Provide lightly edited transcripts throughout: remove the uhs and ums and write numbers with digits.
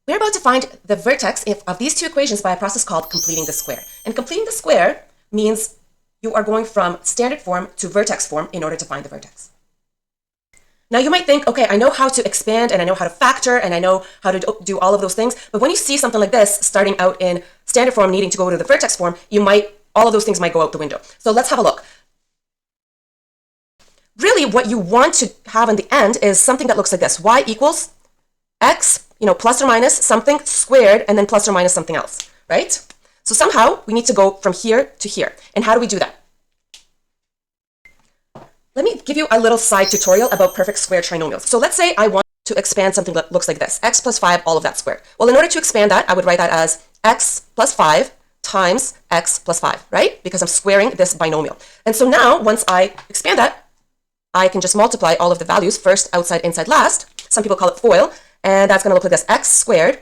we're about to find the vertex of these two equations by a process called completing the square. And completing the square means you are going from standard form to vertex form in order to find the vertex. Now you might think, okay, I know how to expand and I know how to factor and I know how to do all of those things. But when you see something like this starting out in standard form needing to go to the vertex form, all of those things might go out the window. So let's have a look. Really what you want to have in the end is something that looks like this. Y equals x, plus or minus something squared and then plus or minus something else, right? So somehow we need to go from here to here. And how do we do that? Let me give you a little side tutorial about perfect square trinomials. So let's say I want to expand something that looks like this, x plus 5, all of that squared. Well, in order to expand that, I would write that as x plus 5 times x plus 5, right? Because I'm squaring this binomial. And so now, once I expand that, I can just multiply all of the values, first, outside, inside, last. Some people call it FOIL, and that's going to look like this, x squared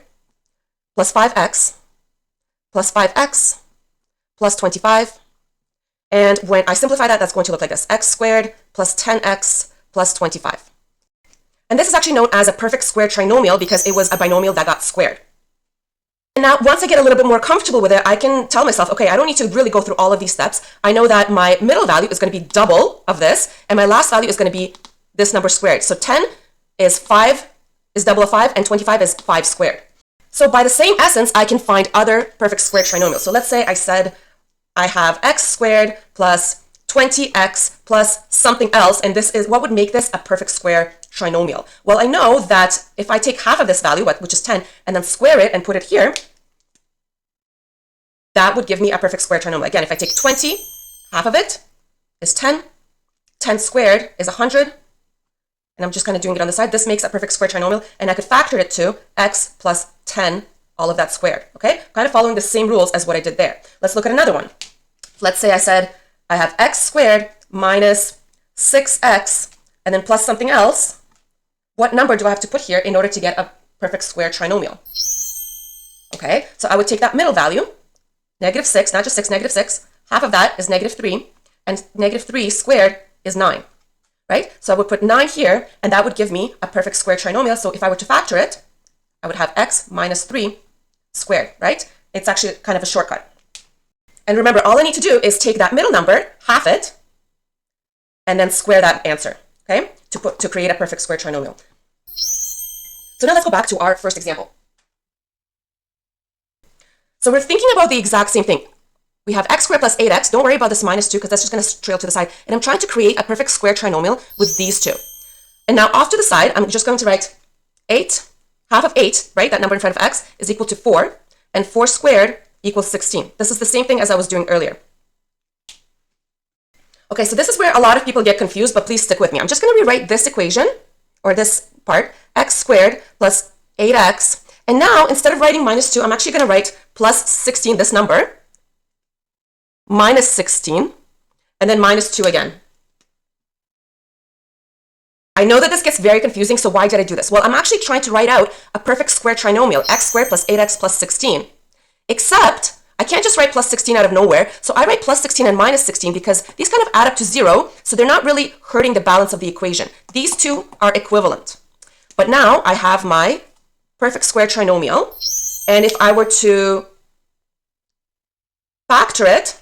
plus 5x plus 5x plus 25. And when I simplify that, that's going to look like this, x squared plus 10x plus 25. And this is actually known as a perfect square trinomial because it was a binomial that got squared. And now, once I get a little bit more comfortable with it, I can tell myself, okay, I don't need to really go through all of these steps. I know that my middle value is going to be double of this, and my last value is going to be this number squared. So 10 is double of 5, and 25 is 5 squared. So by the same essence, I can find other perfect square trinomials. So let's say I said I have x squared plus 20x plus something else, and this is what would make this a perfect square trinomial. Well, I know that if I take half of this value, which is 10, and then square it and put it here, that would give me a perfect square trinomial. Again, if I take 20, half of it is 10, 10 squared is 100, and I'm just kind of doing it on the side. This makes a perfect square trinomial, and I could factor it to x plus 10, all of that squared, okay? Kind of following the same rules as what I did there. Let's look at another one. Let's say I said I have x squared minus 6x and then plus something else. What number do I have to put here in order to get a perfect square trinomial? Okay, so I would take that middle value, -6, not just 6, -6. Half of that is -3, and -3 squared is 9, right? So I would put 9 here, and that would give me a perfect square trinomial. So if I were to factor it, I would have x minus 3 squared, right? It's actually kind of a shortcut. And remember, all I need to do is take that middle number, half it, and then square that answer, okay? To create a perfect square trinomial. So now let's go back to our first example. So we're thinking about the exact same thing. We have x squared plus 8x. Don't worry about this minus 2 because that's just going to trail to the side. And I'm trying to create a perfect square trinomial with these two. And now off to the side, I'm just going to write 8, half of 8, right? That number in front of x is equal to 4. And 4 squared equals 16. This is the same thing as I was doing earlier. Okay, so this is where a lot of people get confused, but please stick with me. I'm just going to rewrite this equation, or this part, x squared plus 8x. And now, instead of writing minus 2, I'm actually going to write plus 16, this number, minus 16, and then minus 2 again. I know that this gets very confusing, so why did I do this? Well, I'm actually trying to write out a perfect square trinomial, x squared plus 8x plus 16. Except, I can't just write plus 16 out of nowhere, so I write plus 16 and minus 16 because these kind of add up to 0, so they're not really hurting the balance of the equation. These two are equivalent. But now I have my perfect square trinomial, and if I were to factor it,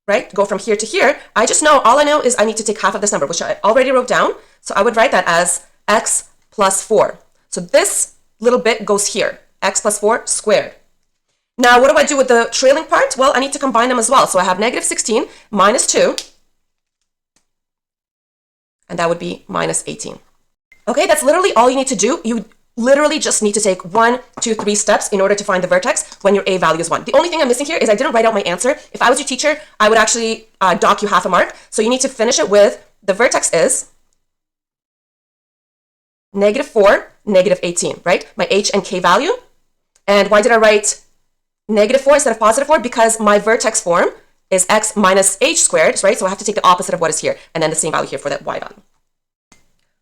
right, go from here to here, all I know is I need to take half of this number, which I already wrote down, so I would write that as x plus 4. So this little bit goes here, x plus 4 squared. Now, what do I do with the trailing part? Well, I need to combine them as well. So I have -16 minus 2, and that would be minus 18. Okay, that's literally all you need to do. You literally just need to take 1, 2, 3 steps in order to find the vertex when your a value is 1. The only thing I'm missing here is I didn't write out my answer. If I was your teacher, I would actually dock you half a mark. So you need to finish it with the vertex is -4, -18, right? My h and k value. And why did I write -4 instead of +4? Because my vertex form is x minus h squared, right? So I have to take the opposite of what is here, and then the same value here for that y value.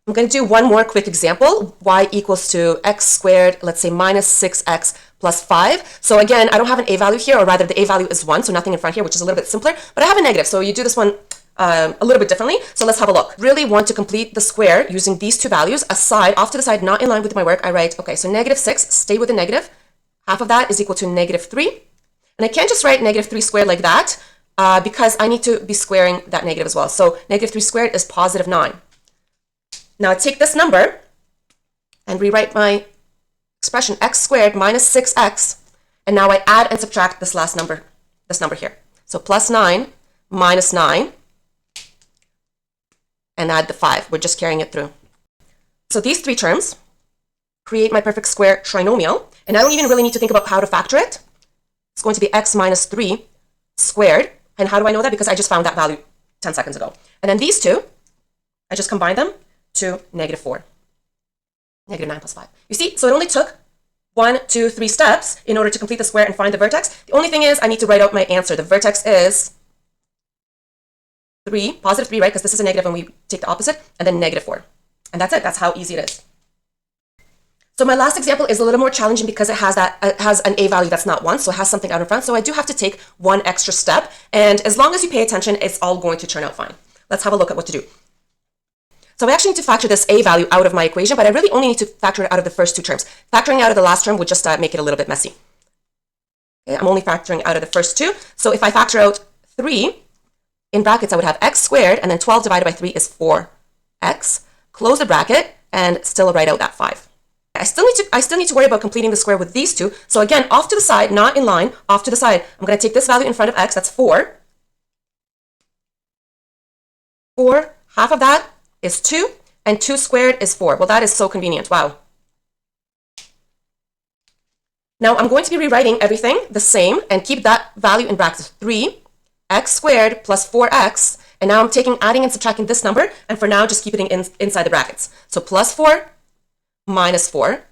I'm going to do one more quick example. Y equals to x squared, let's say minus 6x plus 5. So again, I don't have an a value here, or rather the a value is 1, so nothing in front here, which is a little bit simpler, but I have a negative. So you do this one a little bit differently. So let's have a look. Really want to complete the square using these two values aside, off to the side, not in line with my work. I write, okay, so -6, stay with the negative. Half of that is equal to -3. And I can't just write -3 squared like that because I need to be squaring that negative as well. So -3 squared is +9. Now I take this number and rewrite my expression x squared minus 6x. And now I add and subtract this last number, this number here. So +9 minus 9 and add the 5. We're just carrying it through. So these three terms create my perfect square trinomial. And I don't even really need to think about how to factor it. It's going to be x minus 3 squared. And how do I know that? Because I just found that value 10 seconds ago. And then these two, I just combine them to -4. -9 plus 5. You see, so it only took 1, 2, 3 steps in order to complete the square and find the vertex. The only thing is I need to write out my answer. The vertex is 3, +3, right? Because this is a negative and we take the opposite, and then -4. And that's it. That's how easy it is. So my last example is a little more challenging because it has an a value that's not 1, so it has something out in front. So I do have to take one extra step. And as long as you pay attention, it's all going to turn out fine. Let's have a look at what to do. So I actually need to factor this a value out of my equation, but I really only need to factor it out of the first two terms. Factoring out of the last term would just make it a little bit messy. Okay, I'm only factoring out of the first two. So if I factor out 3, in brackets, I would have x squared, and then 12 divided by 3 is 4x. Close the bracket, and still write out that 5. I still need to worry about completing the square with these two. So again, off to the side, not in line, off to the side. I'm going to take this value in front of x, that's 4. 4, half of that is 2, and 2 squared is 4. Well, that is so convenient. Wow. Now I'm going to be rewriting everything the same and keep that value in brackets. 3x squared plus 4x. And now I'm adding and subtracting this number. And for now, just keep it inside the brackets. So +4 minus 4.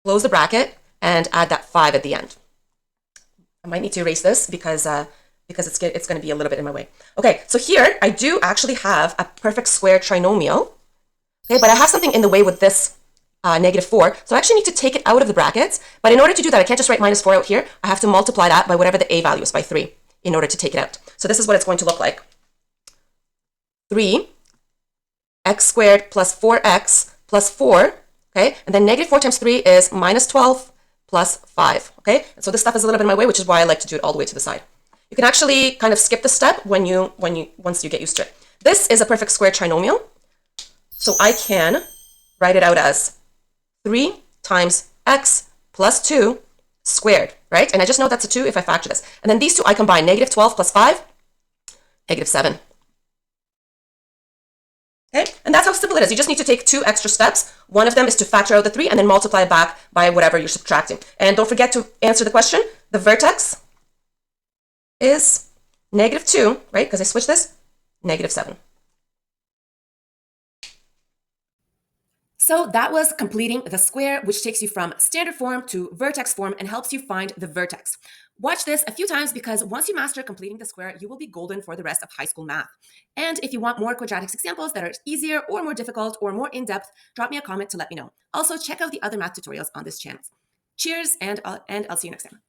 Close the bracket and add that 5 at the end. I might need to erase this because it's going to be a little bit in my way. Okay, so here I do actually have a perfect square trinomial. Okay, but I have something in the way with this -4. So I actually need to take it out of the brackets. But in order to do that, I can't just write -4 out here. I have to multiply that by whatever the a value is, by 3, in order to take it out. So this is what it's going to look like. 3x squared plus 4x plus 4. Okay, and then -4 times 3 is -12 plus 5. Okay, and so this stuff is a little bit in my way, which is why I like to do it all the way to the side. You can actually kind of skip the step once you get used to it. This is a perfect square trinomial. So I can write it out as 3 times x plus 2 squared, right? And I just know that's a 2 if I factor this. And then these two I combine, -12 plus 5, -7. Okay, and that's how simple it is. You just need to take 2 extra steps. One of them is to factor out the 3 and then multiply it back by whatever you're subtracting. And don't forget to answer the question. The vertex is -2, right? Because I switched this, -7. So that was completing the square, which takes you from standard form to vertex form and helps you find the vertex. Watch this a few times because once you master completing the square, you will be golden for the rest of high school math. And if you want more quadratics examples that are easier or more difficult or more in-depth, drop me a comment to let me know. Also, check out the other math tutorials on this channel. Cheers, and I'll see you next time.